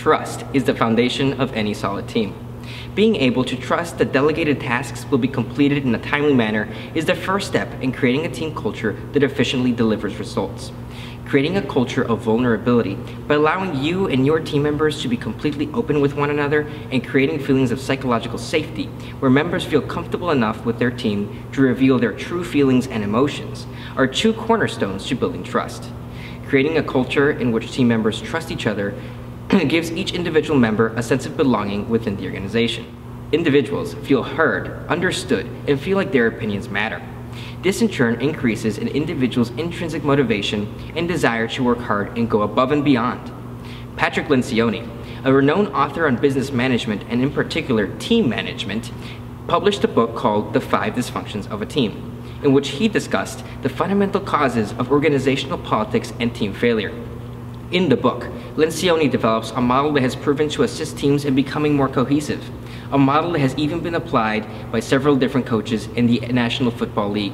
Trust is the foundation of any solid team. Being able to trust that delegated tasks will be completed in a timely manner is the first step in creating a team culture that efficiently delivers results. Creating a culture of vulnerability by allowing you and your team members to be completely open with one another and creating feelings of psychological safety where members feel comfortable enough with their team to reveal their true feelings and emotions are two cornerstones to building trust. Creating a culture in which team members trust each other gives each individual member a sense of belonging within the organization. Individuals feel heard, understood, and feel like their opinions matter. This in turn increases an individual's intrinsic motivation and desire to work hard and go above and beyond. Patrick Lencioni, a renowned author on business management and in particular team management, published a book called The 5 Dysfunctions of a Team, in which he discussed the fundamental causes of organizational politics and team failure. In the book, Lencioni develops a model that has proven to assist teams in becoming more cohesive, a model that has even been applied by several different coaches in the National Football League.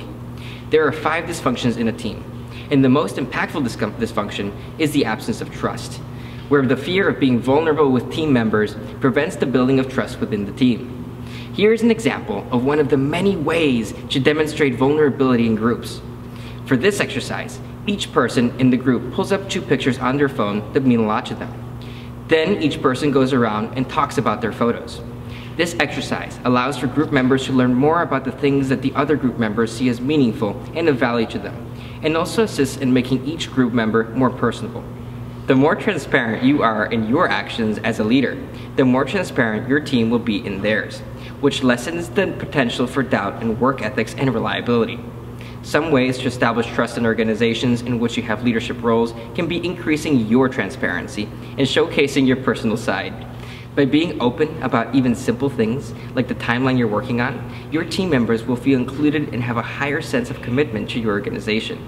There are 5 dysfunctions in a team, and the most impactful dysfunction is the absence of trust, where the fear of being vulnerable with team members prevents the building of trust within the team. Here is an example of one of the many ways to demonstrate vulnerability in groups. For this exercise, each person in the group pulls up 2 pictures on their phone that mean a lot to them. Then each person goes around and talks about their photos. This exercise allows for group members to learn more about the things that the other group members see as meaningful and of value to them, and also assists in making each group member more personable. The more transparent you are in your actions as a leader, the more transparent your team will be in theirs, which lessens the potential for doubt in work ethics and reliability. Some ways to establish trust in organizations in which you have leadership roles can be increasing your transparency and showcasing your personal side. By being open about even simple things, like the timeline you're working on, your team members will feel included and have a higher sense of commitment to your organization.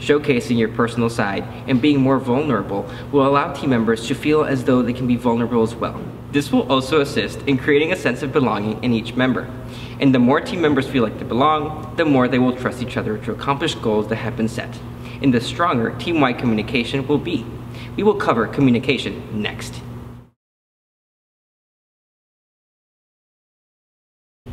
Showcasing your personal side and being more vulnerable will allow team members to feel as though they can be vulnerable as well. This will also assist in creating a sense of belonging in each member. And the more team members feel like they belong, the more they will trust each other to accomplish goals that have been set. And the stronger team-wide communication will be. We will cover communication next.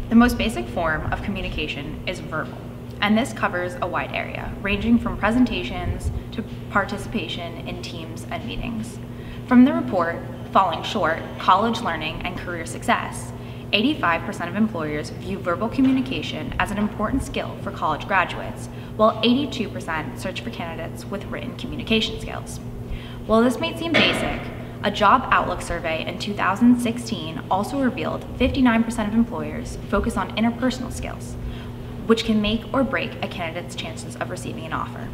The most basic form of communication is verbal, and this covers a wide area, ranging from presentations to participation in teams and meetings. From the report, Falling Short, College Learning and Career Success, 85% of employers view verbal communication as an important skill for college graduates, while 82% search for candidates with written communication skills. While this may seem basic, a job outlook survey in 2016 also revealed 59% of employers focus on interpersonal skills, which can make or break a candidate's chances of receiving an offer.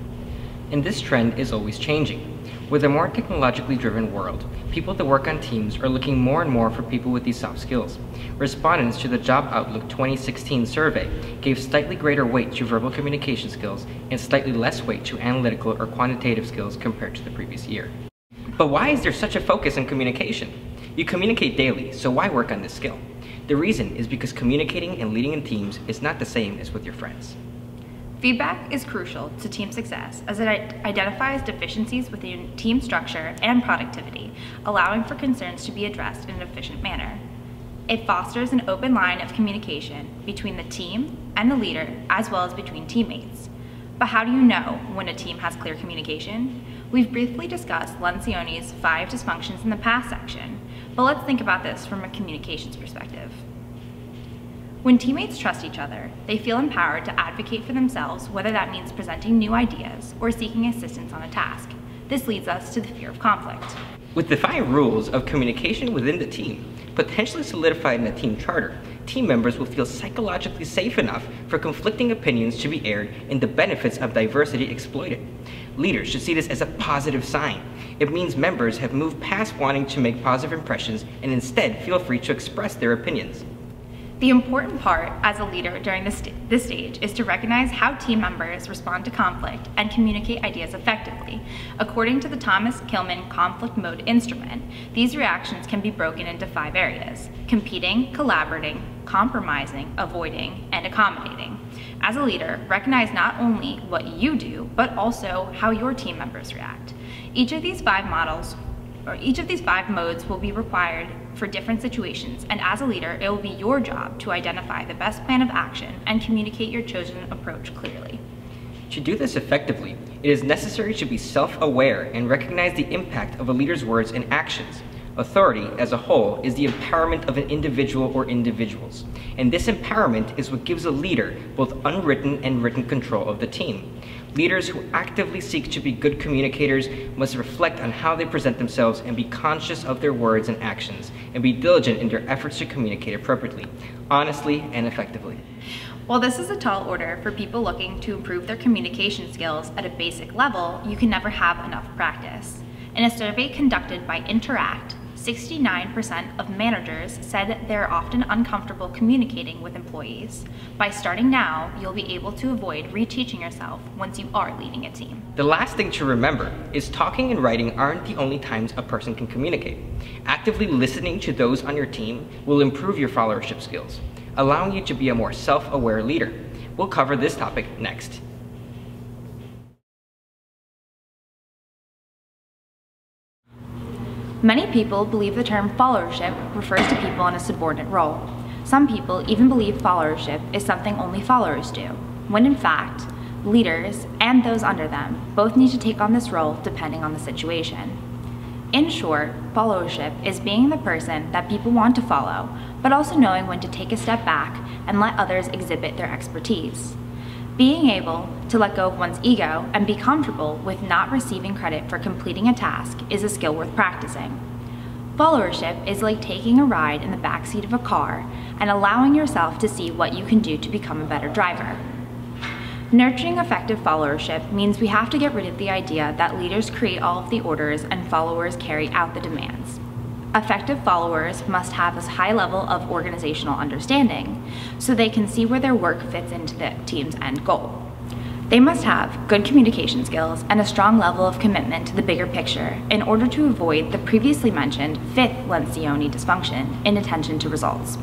And this trend is always changing. With a more technologically driven world, people that work on teams are looking more and more for people with these soft skills. Respondents to the Job Outlook 2016 survey gave slightly greater weight to verbal communication skills and slightly less weight to analytical or quantitative skills compared to the previous year. But why is there such a focus on communication? You communicate daily, so why work on this skill? The reason is because communicating and leading in teams is not the same as with your friends. Feedback is crucial to team success as it identifies deficiencies within team structure and productivity, allowing for concerns to be addressed in an efficient manner. It fosters an open line of communication between the team and the leader, as well as between teammates. But how do you know when a team has clear communication? We've briefly discussed Lencioni's 5 dysfunctions in the past section, but let's think about this from a communications perspective. When teammates trust each other, they feel empowered to advocate for themselves, whether that means presenting new ideas or seeking assistance on a task. This leads us to the fear of conflict. With the 5 rules of communication within the team potentially solidified in a team charter, team members will feel psychologically safe enough for conflicting opinions to be aired and the benefits of diversity exploited. Leaders should see this as a positive sign. It means members have moved past wanting to make positive impressions and instead feel free to express their opinions. The important part as a leader during this stage is to recognize how team members respond to conflict and communicate ideas effectively. According to the Thomas Kilmann Conflict Mode Instrument, these reactions can be broken into 5 areas: competing, collaborating, compromising, avoiding, and accommodating. As a leader, recognize not only what you do, but also how your team members react. Each of these 5 models modes will be required for different situations, and as a leader, it will be your job to identify the best plan of action and communicate your chosen approach clearly. To do this effectively, it is necessary to be self-aware and recognize the impact of a leader's words and actions. Authority, as a whole, is the empowerment of an individual or individuals, and this empowerment is what gives a leader both unwritten and written control of the team. Leaders who actively seek to be good communicators must reflect on how they present themselves and be conscious of their words and actions, and be diligent in their efforts to communicate appropriately, honestly, and effectively. While this is a tall order for people looking to improve their communication skills at a basic level, you can never have enough practice. In a survey conducted by Interact, 69% of managers said they're often uncomfortable communicating with employees. By starting now, you'll be able to avoid reteaching yourself once you are leading a team. The last thing to remember is talking and writing aren't the only times a person can communicate. Actively listening to those on your team will improve your followership skills, allowing you to be a more self-aware leader. We'll cover this topic next. Many people believe the term followership refers to people in a subordinate role. Some people even believe followership is something only followers do, when in fact, leaders and those under them both need to take on this role depending on the situation. In short, followership is being the person that people want to follow, but also knowing when to take a step back and let others exhibit their expertise. Being able to let go of one's ego and be comfortable with not receiving credit for completing a task is a skill worth practicing. Followership is like taking a ride in the backseat of a car and allowing yourself to see what you can do to become a better driver. Nurturing effective followership means we have to get rid of the idea that leaders create all of the orders and followers carry out the demands. Effective followers must have a high level of organizational understanding so they can see where their work fits into the team's end goal. They must have good communication skills and a strong level of commitment to the bigger picture in order to avoid the previously mentioned fifth Lencioni dysfunction, inattention to results.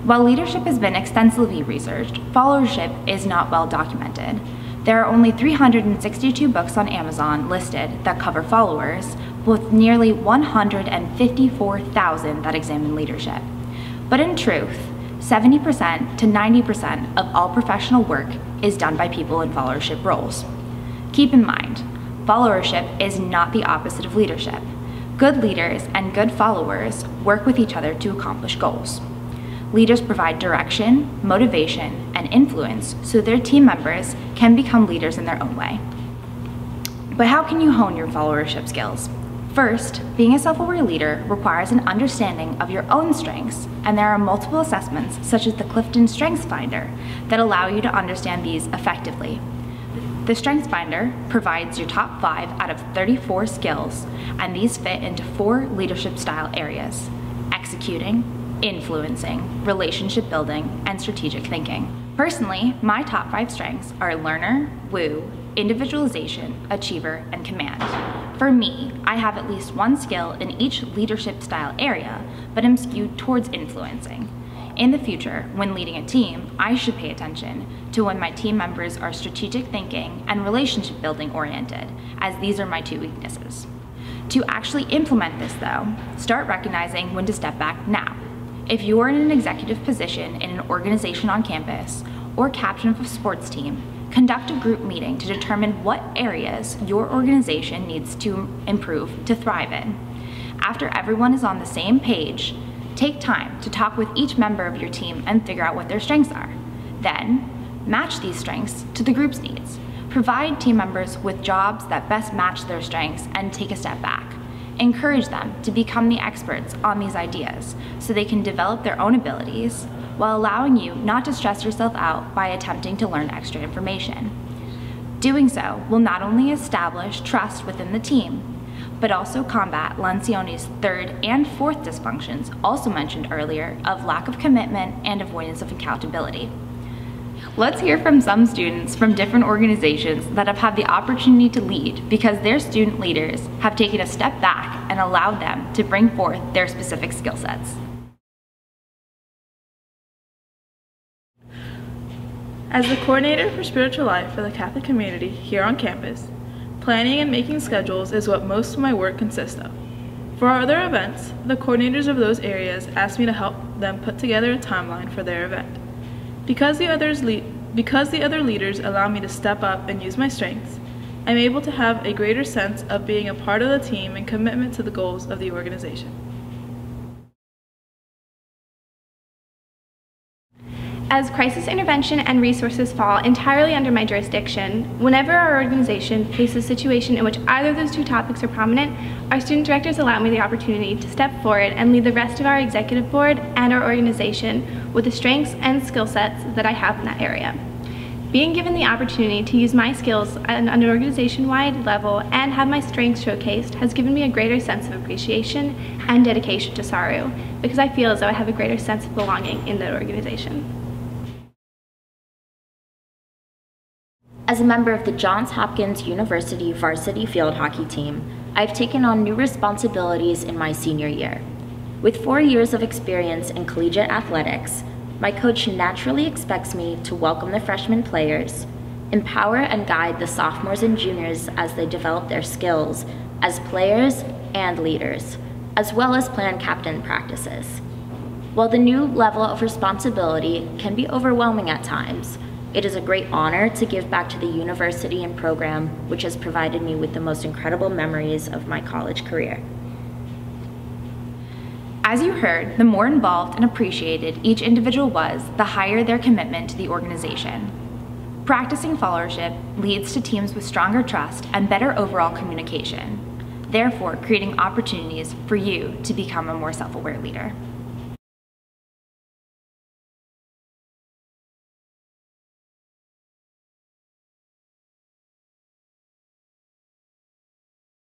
While leadership has been extensively researched, followership is not well documented. There are only 362 books on Amazon listed that cover followers, with nearly 154,000 that examine leadership. But in truth, 70% to 90% of all professional work is done by people in followership roles. Keep in mind, followership is not the opposite of leadership. Good leaders and good followers work with each other to accomplish goals. Leaders provide direction, motivation, and influence so their team members can become leaders in their own way. But how can you hone your followership skills? First, being a self-aware leader requires an understanding of your own strengths, and there are multiple assessments, such as the Clifton Strengths Finder, that allow you to understand these effectively. The Strengths Finder provides your top 5 out of 34 skills, and these fit into 4 leadership style areas: executing, influencing, relationship building, and strategic thinking. Personally, my top 5 strengths are learner, woo, individualization, achiever, and command. For me, I have at least one skill in each leadership style area, but am skewed towards influencing. In the future, when leading a team, I should pay attention to when my team members are strategic thinking and relationship building oriented, as these are my 2 weaknesses. To actually implement this though, start recognizing when to step back now. If you are in an executive position in an organization on campus or captain of a sports team, conduct a group meeting to determine what areas your organization needs to improve to thrive in. After everyone is on the same page, take time to talk with each member of your team and figure out what their strengths are. Then, match these strengths to the group's needs. Provide team members with jobs that best match their strengths and take a step back. Encourage them to become the experts on these ideas so they can develop their own abilities while allowing you not to stress yourself out by attempting to learn extra information. Doing so will not only establish trust within the team, but also combat Lencioni's 3rd and 4th dysfunctions, also mentioned earlier, of lack of commitment and avoidance of accountability. Let's hear from some students from different organizations that have had the opportunity to lead because their student leaders have taken a step back and allowed them to bring forth their specific skill sets. As the coordinator for spiritual life for the Catholic community here on campus, Planning and making schedules is what most of my work consists of. For our other events, the coordinators of those areas asked me to help them put together a timeline for their event. Because the other leaders allow me to step up and use my strengths, I'm able to have a greater sense of being a part of the team and commitment to the goals of the organization. As crisis intervention and resources fall entirely under my jurisdiction, whenever our organization faces a situation in which either of those two topics are prominent, our student directors allow me the opportunity to step forward and lead the rest of our executive board and our organization with the strengths and skill sets that I have in that area. Being given the opportunity to use my skills at an organization-wide level and have my strengths showcased has given me a greater sense of appreciation and dedication to SARU, because I feel as though I have a greater sense of belonging in that organization. As a member of the Johns Hopkins University varsity field hockey team, I've taken on new responsibilities in my senior year. With 4 years of experience in collegiate athletics, my coach naturally expects me to welcome the freshman players, empower and guide the sophomores and juniors as they develop their skills as players and leaders, as well as plan captain practices. While the new level of responsibility can be overwhelming at times, it is a great honor to give back to the university and program which has provided me with the most incredible memories of my college career. As you heard, the more involved and appreciated each individual was, the higher their commitment to the organization. Practicing followership leads to teams with stronger trust and better overall communication, therefore creating opportunities for you to become a more self-aware leader.